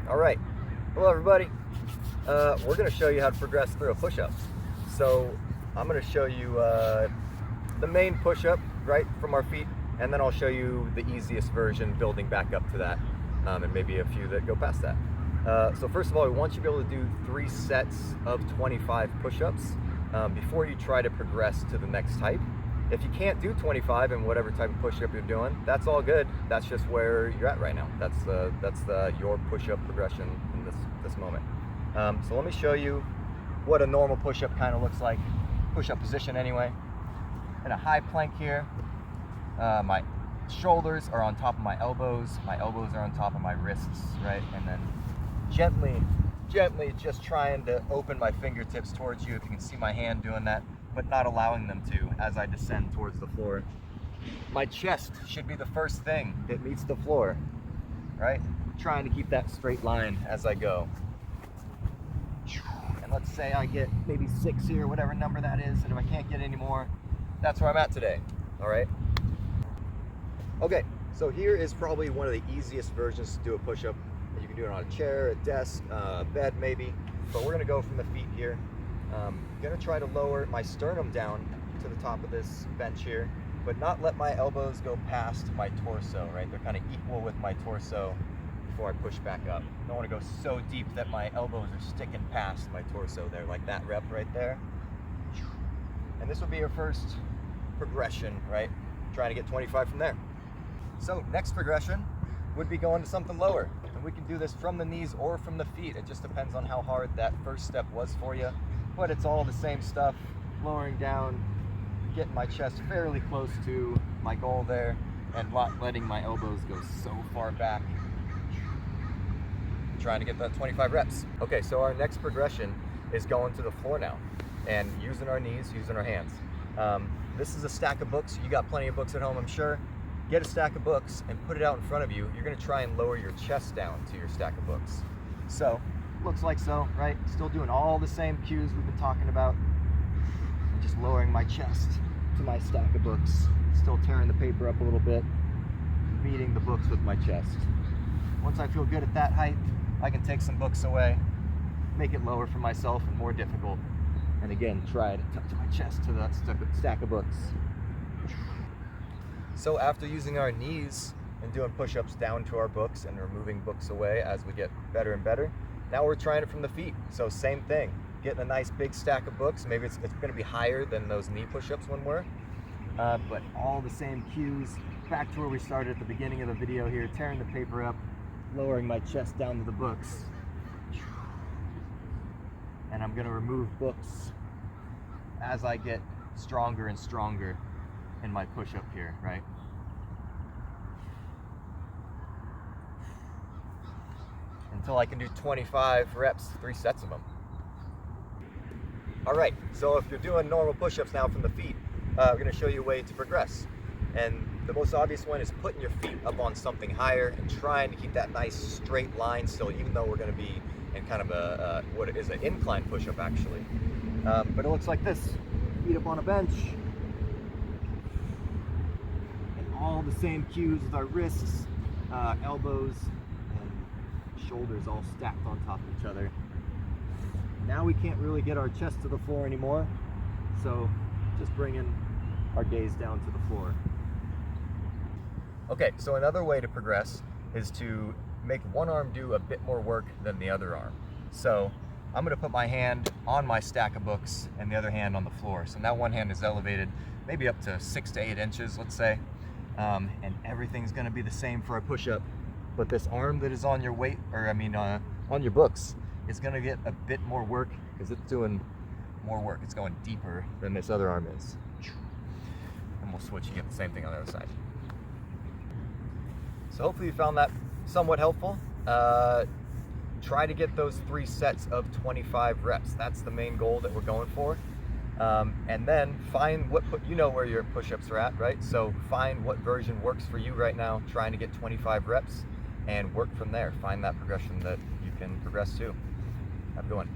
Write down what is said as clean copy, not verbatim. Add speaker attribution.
Speaker 1: All right, hello everybody. We're gonna show you how to progress through a push-up. So I'm gonna show you the main push-up right from our feet, and then I'll show you the easiest version building back up to that, and maybe a few that go past that. So first of all, we want you to be able to do 3 sets of 25 push-ups before you try to progress to the next type. If you can't do 25 in whatever type of push-up you're doing, that's all good. That's just where you're at right now. That's your push-up progression in this moment. So let me show you what a normal push-up kind of looks like. Push-up position anyway. In a high plank here, my shoulders are on top of my elbows are on top of my wrists, right? And then gently just trying to open my fingertips towards you, if you can see my hand doing that, but not allowing them to as I descend towards the floor. My chest should be the first thing that meets the floor, right? Trying to keep that straight line as I go. And let's say I get maybe 6 here, whatever number that is, and if I can't get any more, that's where I'm at today, all right? Okay, so here is probably one of the easiest versions to do a push-up. You can do it on a chair, a desk, bed maybe, but we're gonna go from the feet here. Gonna try to lower my sternum down to the top of this bench here, but not let my elbows go past my torso, right? They're kind of equal with my torso before I push back up. Don't want to go so deep that my elbows are sticking past my torso there, like that rep right there. And this will be your first progression, right? Trying to get 25 from there. So next progression would be going to something lower. And we can do this from the knees or from the feet. It just depends on how hard that first step was for you. But it's all the same stuff, lowering down, getting my chest fairly close to my goal there, and not letting my elbows go so far back. Trying to get that 25 reps. Okay, so our next progression is going to the floor now, and using our knees, using our hands. This is a stack of books. You got plenty of books at home, I'm sure. Get a stack of books and put it out in front of you. You're gonna try and lower your chest down to your stack of books. So, looks like so, right? Still doing all the same cues we've been talking about. And just lowering my chest to my stack of books. Still tearing the paper up a little bit, meeting the books with my chest. Once I feel good at that height, I can take some books away, make it lower for myself and more difficult. And again, try to touch my chest to the stack of books. So after using our knees and doing push-ups down to our books and removing books away as we get better and better, now we're trying it from the feet. So same thing, getting a nice big stack of books. Maybe it's gonna be higher than those knee push-ups one were, but all the same cues. Back to where we started at the beginning of the video here, tearing the paper up, lowering my chest down to the books. And I'm gonna remove books as I get stronger and stronger in my push-up here, right? Until I can do 25 reps, 3 sets of them. All right, so if you're doing normal push-ups now from the feet, we're gonna show you a way to progress. And the most obvious one is putting your feet up on something higher and trying to keep that nice straight line still, even though we're gonna be in kind of what is an incline push-up actually. But it looks like this, feet up on a bench. And all the same cues with our wrists, elbows, shoulders all stacked on top of each other. Now we can't really get our chest to the floor anymore, so just bringing our gaze down to the floor. Okay, so another way to progress is to make one arm do a bit more work than the other arm. So I'm gonna put my hand on my stack of books and the other hand on the floor. So now one hand is elevated maybe up to 6 to 8 inches, let's say, and everything's gonna be the same for a push-up. But this arm that is on your weight, on your books, is gonna get a bit more work because it's doing more work. It's going deeper than this other arm is. And we'll switch and get the same thing on the other side. So hopefully you found that somewhat helpful. Try to get those 3 sets of 25 reps. That's the main goal that we're going for. And then find you know where your push-ups are at, right? So find what version works for you right now, trying to get 25 reps. And work from there. Find that progression that you can progress to. Have a good one.